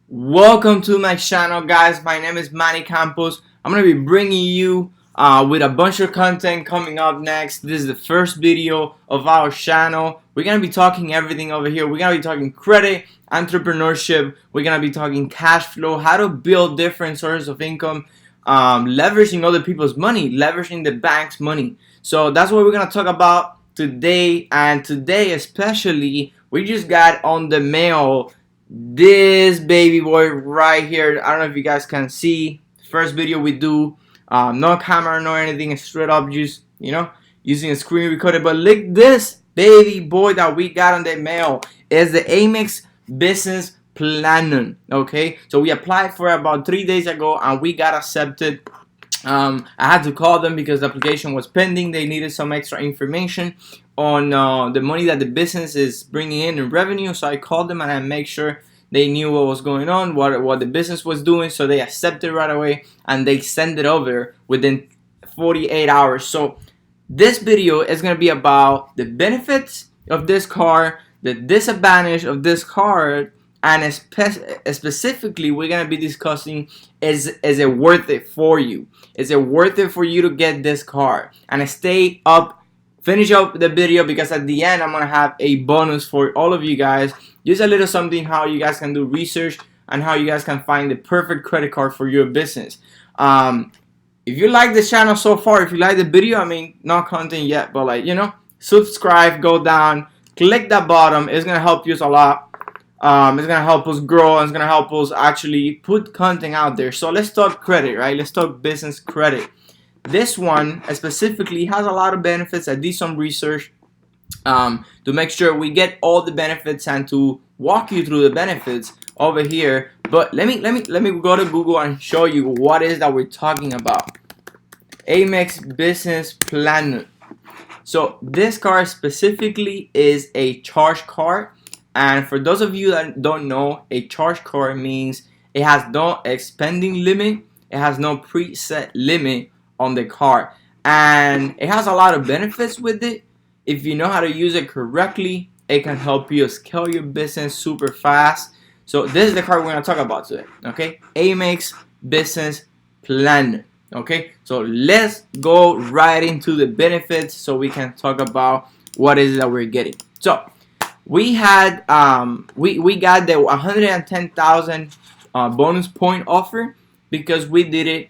Welcome to my channel, guys. My name is Manny Campos. I'm gonna be bringing you with a bunch of content coming up next. This is the first video of our channel. We're gonna be talking everything over here. We're gonna be talking credit, entrepreneurship. We're gonna be talking cash flow, how to build different sources of income, leveraging other people's money, leveraging the bank's money. So that's what we're gonna talk about today. And today especially, we just got on the mail this baby boy right here. I don't know if you guys can see. First video we do, no camera, no anything, straight up just using a screen recorder. But look, this baby boy that we got on the mail is the AMEX Business Platinum. Okay, so we applied for it about 3 days ago and we got accepted. I had to call them because the application was pending. They needed some extra information on the money that the business is bringing in revenue. So I called them and I made sure they knew what was going on, what the business was doing. So they accepted right away and they sent it over within 48 hours. So this video is going to be about the benefits of this car, the disadvantage of this car, and specifically we're going to be discussing is it worth it for you? Is it worth it for you to get this car? And stay up, finish up the video, because at the end I'm going to have a bonus for all of you guys. Just a little something how you guys can do research and how you guys can find the perfect credit card for your business. If you like this channel so far, if you like the video, I mean, not content yet, but subscribe, go down, click that button. It's going to help you a lot. It's gonna help us grow, and it's gonna help us actually put content out there. So let's talk credit, right? Let's talk business credit. This one specifically has a lot of benefits. I did some research to make sure we get all the benefits and to walk you through the benefits over here. But let me go to Google and show you what is that we're talking about. AMEX Business Platinum. So this card specifically is a charge card. And for those of you that don't know, a charge card means it has no spending limit, it has no preset limit on the card, and it has a lot of benefits with it. If you know how to use it correctly, it can help you scale your business super fast. So this is the card we're going to talk about today, okay? AMEX Business Platinum, okay? So let's go right into the benefits so we can talk about what is it that we're getting. So we had we got the 110,000 bonus point offer because we did it.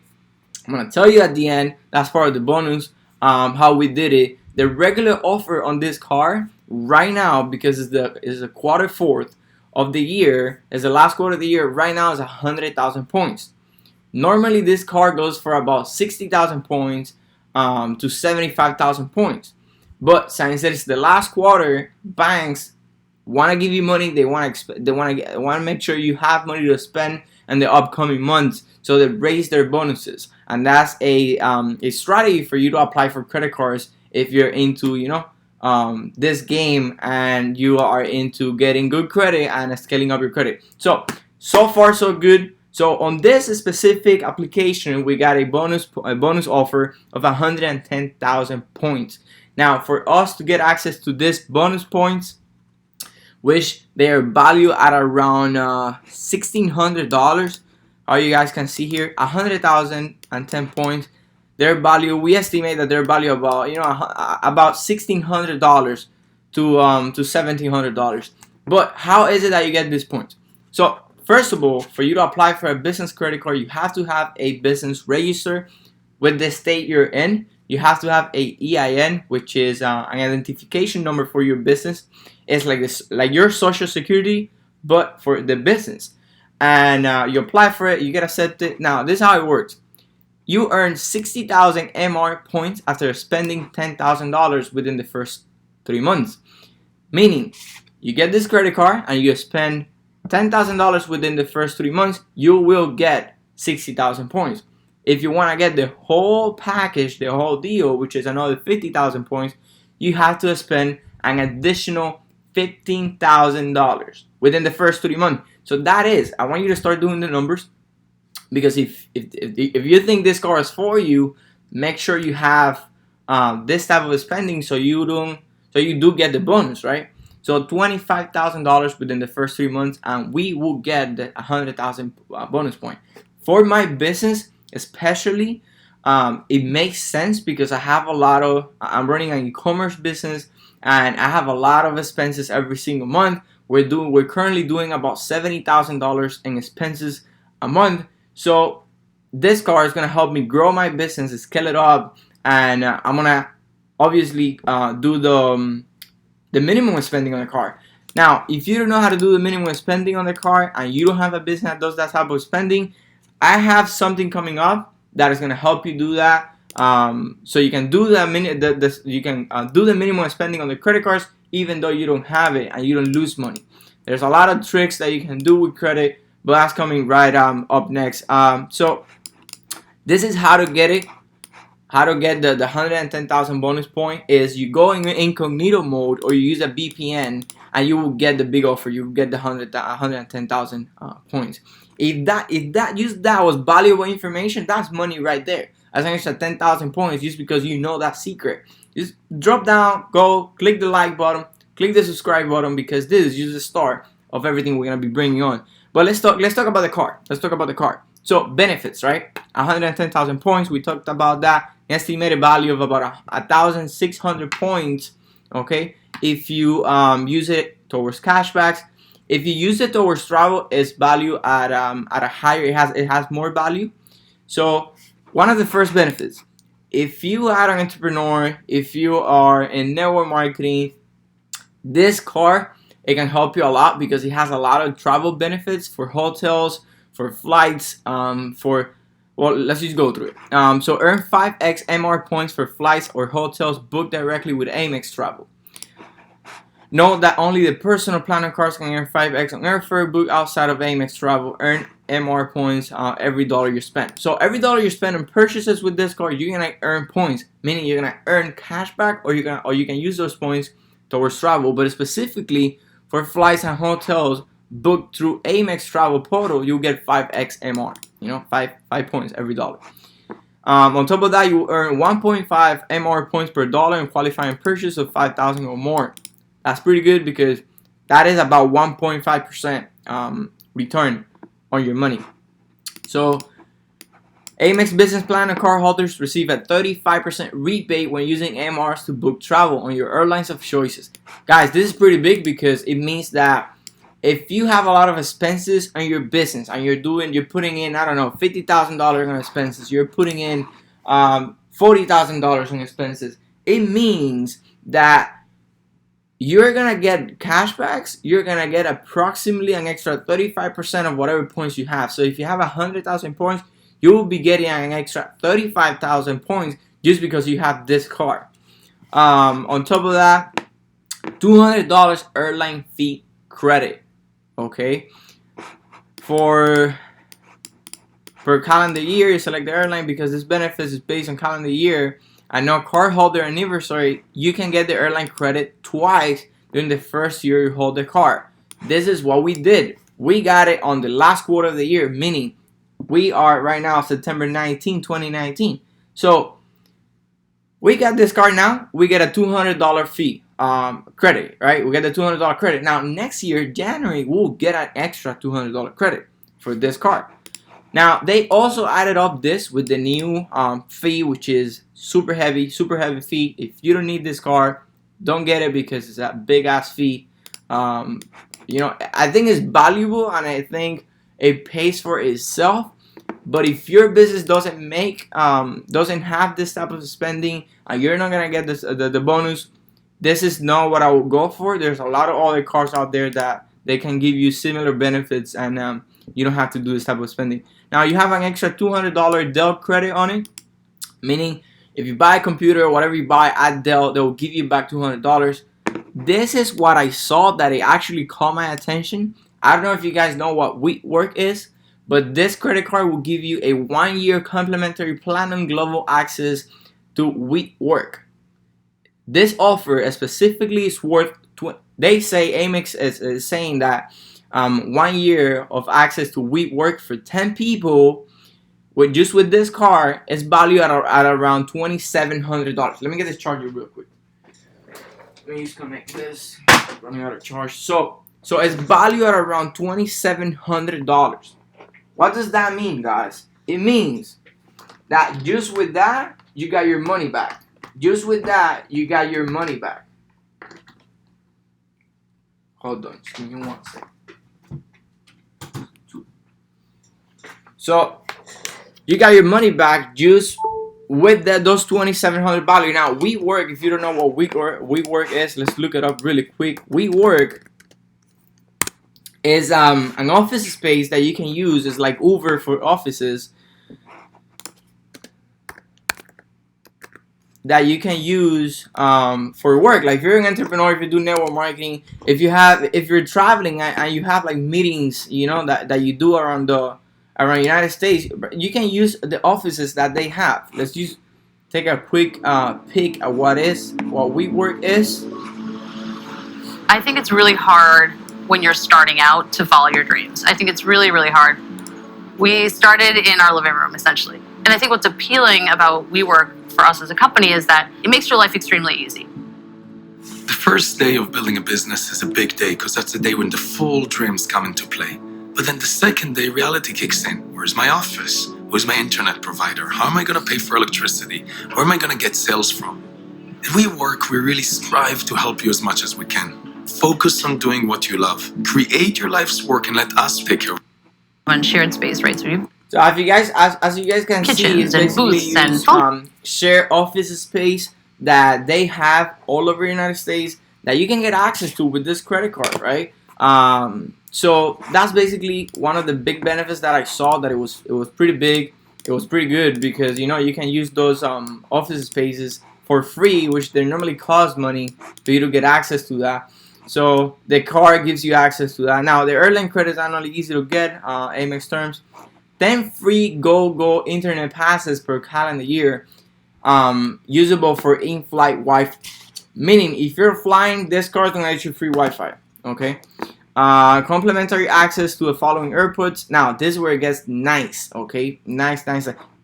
I'm gonna tell you at the end. That's part of the bonus. How we did it. The regular offer on this car right now, because it's the quarter fourth of the year, is the last quarter of the year. Right now is 100,000 points. Normally this car goes for about 60,000 points to 75,000 points. But since it's the last quarter, banks want to give you money. They want to make sure you have money to spend in the upcoming months, so they raise their bonuses. And that's a strategy for you to apply for credit cards if you're into this game and you are into getting good credit and scaling up your credit. So far so good. So on this specific application, we got a bonus offer of 110,000 points. Now for us to get access to this bonus points, which they are valued at around $1,600. How you guys can see here, 100,010 points. Their value, we estimate that their value about $1,600 to $1,700. But how is it that you get these points? So first of all, for you to apply for a business credit card, you have to have a business register with the state you're in. You have to have a EIN, which is an identification number for your business. It's like this, like your social security, but for the business. And you apply for it, you get accepted. Now, this is how it works. You earn 60,000 MR points after spending $10,000 within the first 3 months. Meaning, you get this credit card and you spend $10,000 within the first 3 months, you will get 60,000 points. If you want to get the whole package, the whole deal, which is another 50,000 points, you have to spend an additional $15,000 within the first 3 months. So that is, I want you to start doing the numbers, because if you think this car is for you, make sure you have this type of spending so you do get the bonus, right? So $25,000 within the first 3 months, and we will get the 100,000 bonus point. For my business, especially, it makes sense because I'm running an e-commerce business, and I have a lot of expenses every single month. We're currently doing about $70,000 in expenses a month. So this car is gonna help me grow my business, scale it up, and I'm gonna obviously do the minimum spending on the car. Now, if you don't know how to do the minimum spending on the car and you don't have a business that does that type of spending, I have something coming up that is gonna help you do that. So you can do do the minimum spending on the credit cards even though you don't have it and you don't lose money. There's a lot of tricks that you can do with credit, but that's coming right up next. So this is how to get it. How to get the 110,000 bonus point is you go in incognito mode or you use a VPN and you will get the big offer. You will get the 110,000 points. If that was valuable information, that's money right there. As an extra 10,000 points just because you know that secret. Just drop down, go, click the like button, click the subscribe button, because this is just the start of everything we're gonna be bringing on. But let's talk about the car. Let's talk about the car. So benefits, right? 110,000 points. We talked about that. Estimated value of about 1,600 points. Okay, if you use it towards cashbacks. If you use it towards travel, it's value at a higher. It has more value. So one of the first benefits, if you are an entrepreneur, if you are in network marketing, this car, it can help you a lot because it has a lot of travel benefits for hotels, for flights, well, let's just go through it. So earn 5x MR points for flights or hotels booked directly with AMEX Travel. Note that only the personal planner cards can earn 5x on airfare booked outside of AMEX Travel. Earn MR points every dollar you spend. So every dollar you spend on purchases with this card, you're gonna earn points, meaning you're gonna earn cash back, or you can use those points towards travel. But specifically for flights and hotels booked through AMEX Travel portal, you get 5x MR. You know, 5 points every dollar. On top of that, you earn 1.5 MR points per dollar in qualifying purchase of 5,000 or more. That's pretty good because that is about 1.5% return on your money. So AMEX Business Platinum card holders receive a 35% rebate when using MRs to book travel on your airlines of choices. Guys, this is pretty big because it means that if you have a lot of expenses on your business and you're putting in, I don't know, $50,000 on expenses, you're putting in $40,000 on expenses, it means that you're gonna get cashbacks. You're gonna get approximately an extra 35% of whatever points you have. So if you have 100,000 points, you will be getting an extra 35,000 points just because you have this card. On top of that, $200 airline fee credit. Okay, per calendar year, you select the airline because this benefit is based on calendar year. And now cardholder anniversary, you can get the airline credit twice during the first year you hold the card. This is what we did. We got it on the last quarter of the year, meaning we are right now September 19, 2019. So we got this card now. We get a $200 fee credit, right? We get the $200 credit. Now next year, January, we'll get an extra $200 credit for this card. Now they also added up this with the new fee, which is super heavy fee. If you don't need this card, don't get it because it's a big ass fee. You know, I think it's valuable and I think it pays for itself. But if your business doesn't have this type of spending and you're not gonna get this the bonus, this is not what I would go for. There's a lot of other cards out there that they can give you similar benefits and you don't have to do this type of spending. Now you have an extra $200 Dell credit on it, meaning if you buy a computer or whatever you buy at Dell, they will give you back $200. This is what I saw that it actually caught my attention. I don't know if you guys know what WeWork is, but this credit card will give you a 1-year complimentary platinum global access to WeWork. This offer specifically is worth. They say AMEX is saying that 1 year of access to WeWork for 10 people with this card is valued at around $2,700. Let me get this charger real quick. Let me just connect this running out of charge. So it's valued at around $2,700. What does that mean, guys? It means that just with that, you got your money back. Just with that, you got your money back. Hold on, just give me 1 second. So you got your money back just with those $2,700 value. Now WeWork, if you don't know what WeWork is, let's look it up really quick. WeWork is an office space that you can use. It's like Uber for offices that you can use for work. Like if you're an entrepreneur, if you do network marketing, if you're traveling and you have like meetings, you know, that you do around the United States, you can use the offices that they have. Let's just take a quick peek at what WeWork is. I think it's really hard when you're starting out to follow your dreams. I think it's really, really hard. We started in our living room, essentially. And I think what's appealing about WeWork for us as a company is that it makes your life extremely easy. The first day of building a business is a big day because that's the day when the full dreams come into play. But then the second day, reality kicks in. Where's my office? Who's my internet provider? How am I going to pay for electricity? Where am I going to get sales from? At WeWork, we really strive to help you as much as we can. Focus on doing what you love. Create your life's work and let us take care of it. On shared space, right? So if you guys, as you guys can see, it's basically share office space that they have all over the United States that you can get access to with this credit card, right? So that's basically one of the big benefits that I saw. That it was pretty big. It was pretty good because you know you can use those office spaces for free, which they normally cost money for you to get access to that. So the card gives you access to that. Now the airline credits are not easy to get. AMEX terms, 10 free go internet passes per calendar year, usable for in-flight Wi-Fi. Meaning, if you're flying, this card's gonna get you free Wi-Fi. Okay. Complimentary access to the following airports. Now this is where it gets nice. Okay, nice.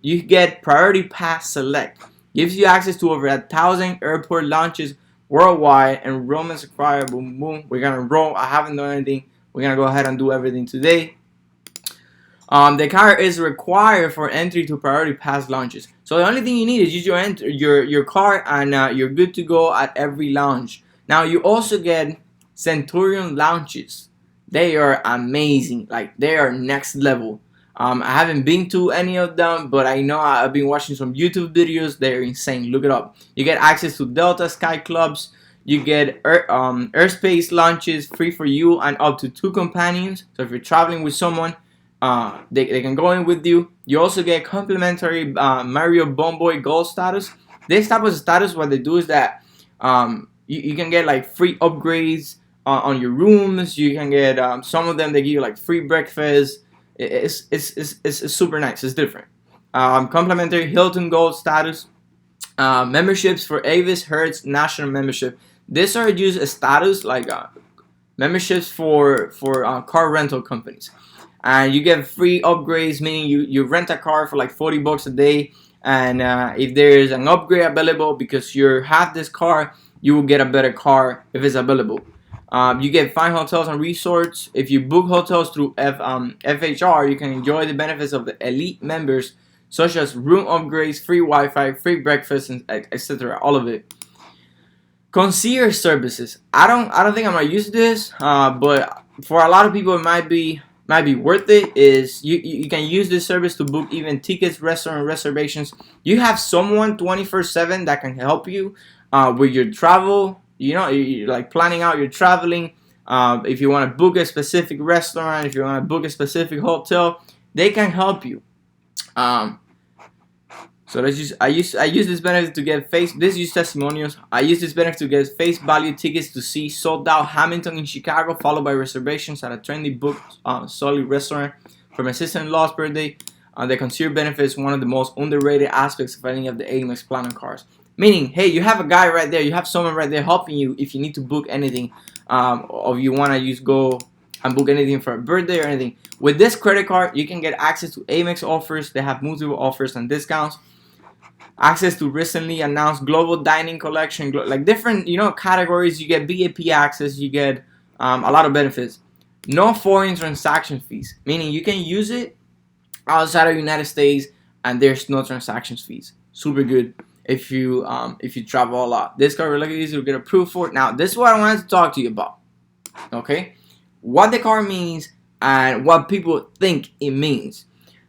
You get priority pass select. Gives you access to over 1,000 airport launches worldwide. Enrollment's required. Boom, boom. We're gonna enroll. I haven't done anything. We're gonna go ahead and do everything today. The card is required for entry to priority pass launches. So the only thing you need is use your card, and you're good to go at every lounge. Now you also get Centurion Lounges. They are amazing. Like they are next level. I haven't been to any of them, but I know I've been watching some YouTube videos. They're insane. Look it up. You get access to Delta Sky Clubs. You get Airspace Lounges free for you and up to 2 companions. So if you're traveling with someone, they can go in with you. You also get complimentary Mario Bomboy Gold status. This type of status, what they do is that you can get like free upgrades on your rooms. You can get some of them, they give you like free breakfast. It's super nice. It's different. Complimentary Hilton Gold status. Memberships for Avis Hertz National Membership. These are used as status like memberships for car rental companies. And you get free upgrades, meaning you rent a car for like $40 a day. And if there's an upgrade available because you have this car, you will get a better car if it's available. You get fine hotels and resorts. If you book hotels through FHR, you can enjoy the benefits of the elite members, such as room upgrades, free Wi-Fi, free breakfast, and etc. All of it. Concierge services. I don't think I'm gonna use this, but for a lot of people, it might be worth it. Is you can use this service to book even tickets, restaurant reservations. You have someone 24/7 that can help you with your travel. You know, you're like planning out your traveling. If you want to book a specific restaurant, if you want to book a specific hotel, they can help you. So I use this benefit to get testimonials. I use this benefit to get face value tickets to see sold out Hamilton in Chicago, followed by reservations at a trendy booked solid restaurant for my sister-in-law's birthday. The concierge benefit is one of the most underrated aspects of any of the AMEX Platinum cards. Meaning, hey, you have a guy right there, you have someone right there helping you if you need to book anything, or you want to go and book anything for a birthday or anything. With this credit card, you can get access to AMEX offers. They have multiple offers and discounts. access to recently announced global dining collection, like different, categories. You get VIP access, you get a lot of benefits. No foreign transaction fees, meaning you can use it outside of the United States and there's no transaction fees. Super good if you travel a lot. This card really easy to get approved for. Now, this is what I wanted to talk to you about. Okay, what the card means and what people think it means.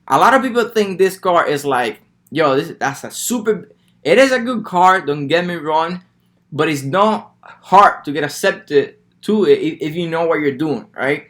A lot of people think this card is like, yo, that's a super. It is a good card. Don't get me wrong, but it's not hard to get accepted to it if you know what you're doing, right?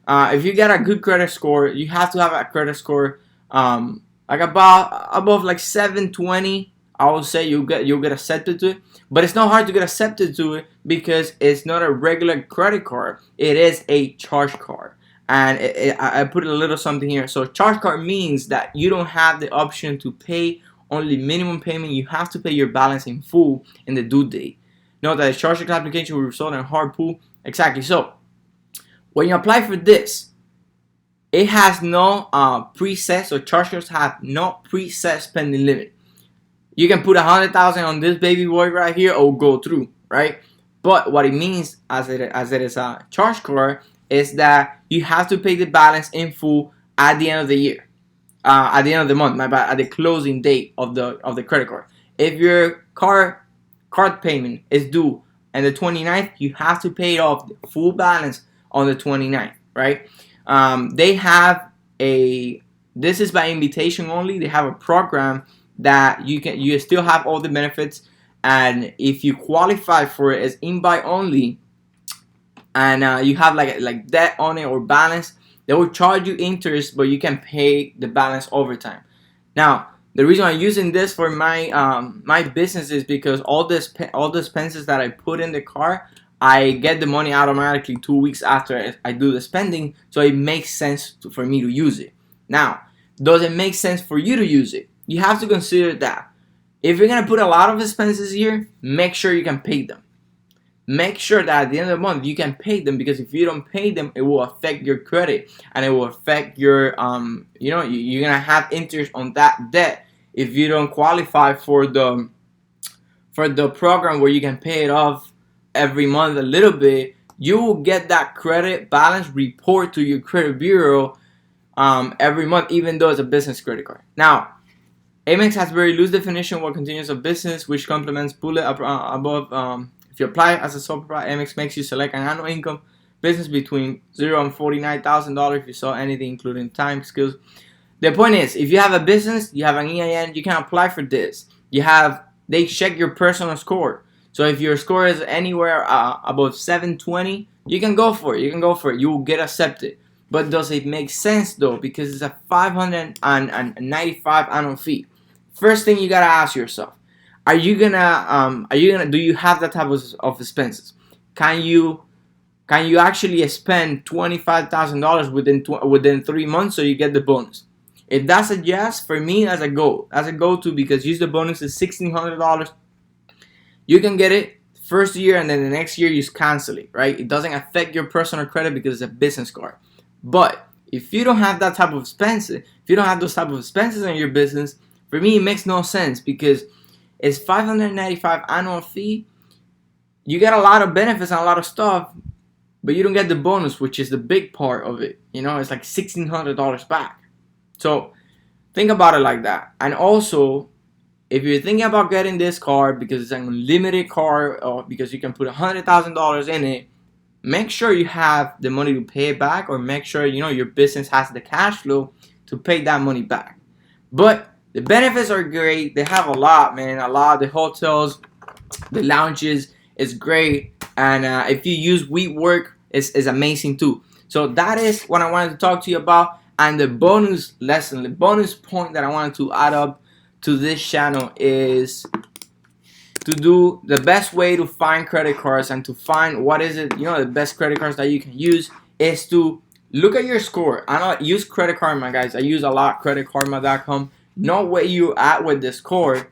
If you get a good credit score, you have to have a credit score like above like 720. I would say you'll get accepted to it, but it's not hard to get accepted to it because it's not a regular credit card. It is a charge card, and I put a little something here. So charge card means that you don't have the option to pay only minimum payment. You have to pay your balance in full in the due date. Note that the charge card application will result in a hard pull. Exactly. So when you apply for this, it has no preset. So charge cards have no preset spending limit. You can put 100,000 on this baby boy right here or go through, right? But what it means as it is a charge card is that you have to pay the balance in full at the end of the year, at the end of the month, at the closing date of the credit card. If your card payment is due on the 29th, you have to pay it off the full balance on the 29th, right? They have this is by invitation only. They have a program that you still have all the benefits, and if you qualify for it as invite only, and you have like debt on it or balance, they will charge you interest, but you can pay the balance over time. Now, the reason I'm using this for my business is because all the expenses that I put in the car, I get the money automatically 2 weeks after I do the spending, so it makes sense for me to use it. Now, does it make sense for you to use it? You have to consider that if you're going to put a lot of expenses here, make sure you can pay them. Make sure that at the end of the month you can pay them, because if you don't pay them, it will affect your credit and it will affect your you're going to have interest on that debt if you don't qualify for the program where you can pay it off every month a little bit. You will get that credit balance report to your credit bureau every month, even though it's a business credit card. Now, AMEX has very loose definition of what continues a business, which complements bullet above. If you apply as a sole proprietor, AMEX makes you select an annual income business between $0 and $49,000 if you sell anything, including time, skills. The point is, if you have a business, you have an EIN, you can apply for this. They check your personal score. So if your score is anywhere above 720, you can go for it. You will get accepted. But does it make sense though? Because it's a $595 annual fee. First thing you gotta ask yourself: do you have that type of expenses? Can you actually spend $25,000 within 3 months so you get the bonus? If that's a yes, for me, that's a go-to, because use the bonus is $1,600. You can get it first year, and then the next year you cancel it, right? It doesn't affect your personal credit because it's a business card. But if you don't have that type of expenses, if you don't have those type of expenses in your business, for me it makes no sense, because it's $595 annual fee. You get a lot of benefits and a lot of stuff, but you don't get the bonus, which is the big part of it. It's like $1,600 back. So think about it like that. And also, if you're thinking about getting this card because it's an unlimited card, or because you can put $100,000 in it, make sure you have the money to pay it back, or make sure your business has the cash flow to pay that money back. But the benefits are great. They have a lot, man. A lot. The hotels, the lounges is great, and if you use WeWork, is amazing too. So that is what I wanted to talk to you about. And the bonus lesson, the bonus point that I wanted to add up to this channel is to do the best way to find credit cards and to find what is it, the best credit cards that you can use is to look at your score. I don't use Credit Karma, guys. I use a lot creditkarma.com. Know where you're at with the score.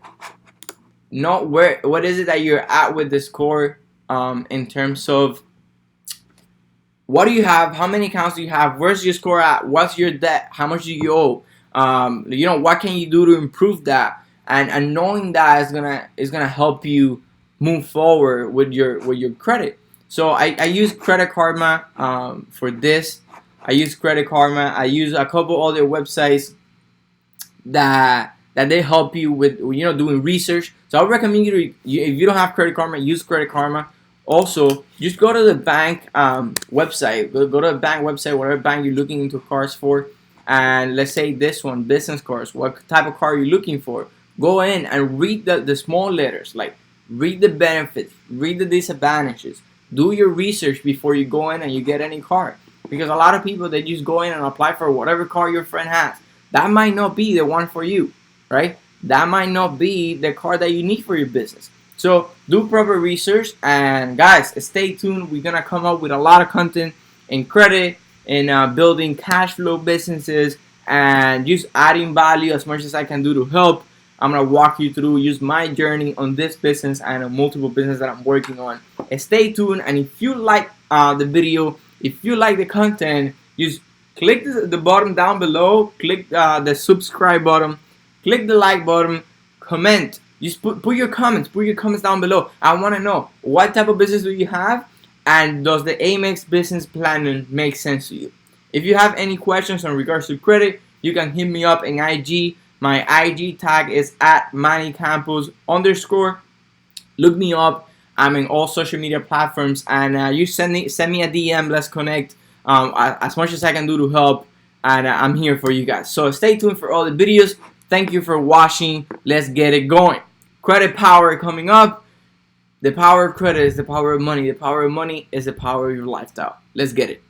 Know what is it that you're at with the score in terms of what do you have, how many accounts do you have, where's your score at, what's your debt, how much do you owe, what can you do to improve that, and knowing that is gonna help you move forward with your credit. So I use Credit Karma for this. I use Credit Karma. I use a couple other websites that they help you with doing research. So I would recommend you to, if you don't have Credit Karma, use Credit Karma. Also, just go to the bank website. Go to the bank website, whatever bank you're looking into cars for, and let's say this one, business cards. What type of car you're looking for? Go in and read the small letters. Like, read the benefits, read the disadvantages. Do your research before you go in and you get any car. Because a lot of people, they just go in and apply for whatever car your friend has. That might not be the one for you, right? That might not be the car that you need for your business. So do proper research, and guys, stay tuned. We're gonna come up with a lot of content in credit, in building cash flow businesses, and just adding value as much as I can do to help. I'm gonna walk you through, use my journey on this business and on multiple businesses that I'm working on. Stay tuned, and if you like the video, if you like the content, just click the button down below, click the subscribe button, click the like button, comment. Just put your comments down below. I want to know, what type of business do you have, and does the AMEX Business Platinum make sense to you? If you have any questions in regards to credit, you can hit me up in IG. My IG tag is @MannyCampos_. Look me up. I'm in all social media platforms, and you send me a DM. Let's connect. As much as I can do to help, and I'm here for you guys. So stay tuned for all the videos. Thank you for watching. Let's get it going. Credit power coming up. The power of credit is the power of money. The power of money is the power of your lifestyle. Let's get it.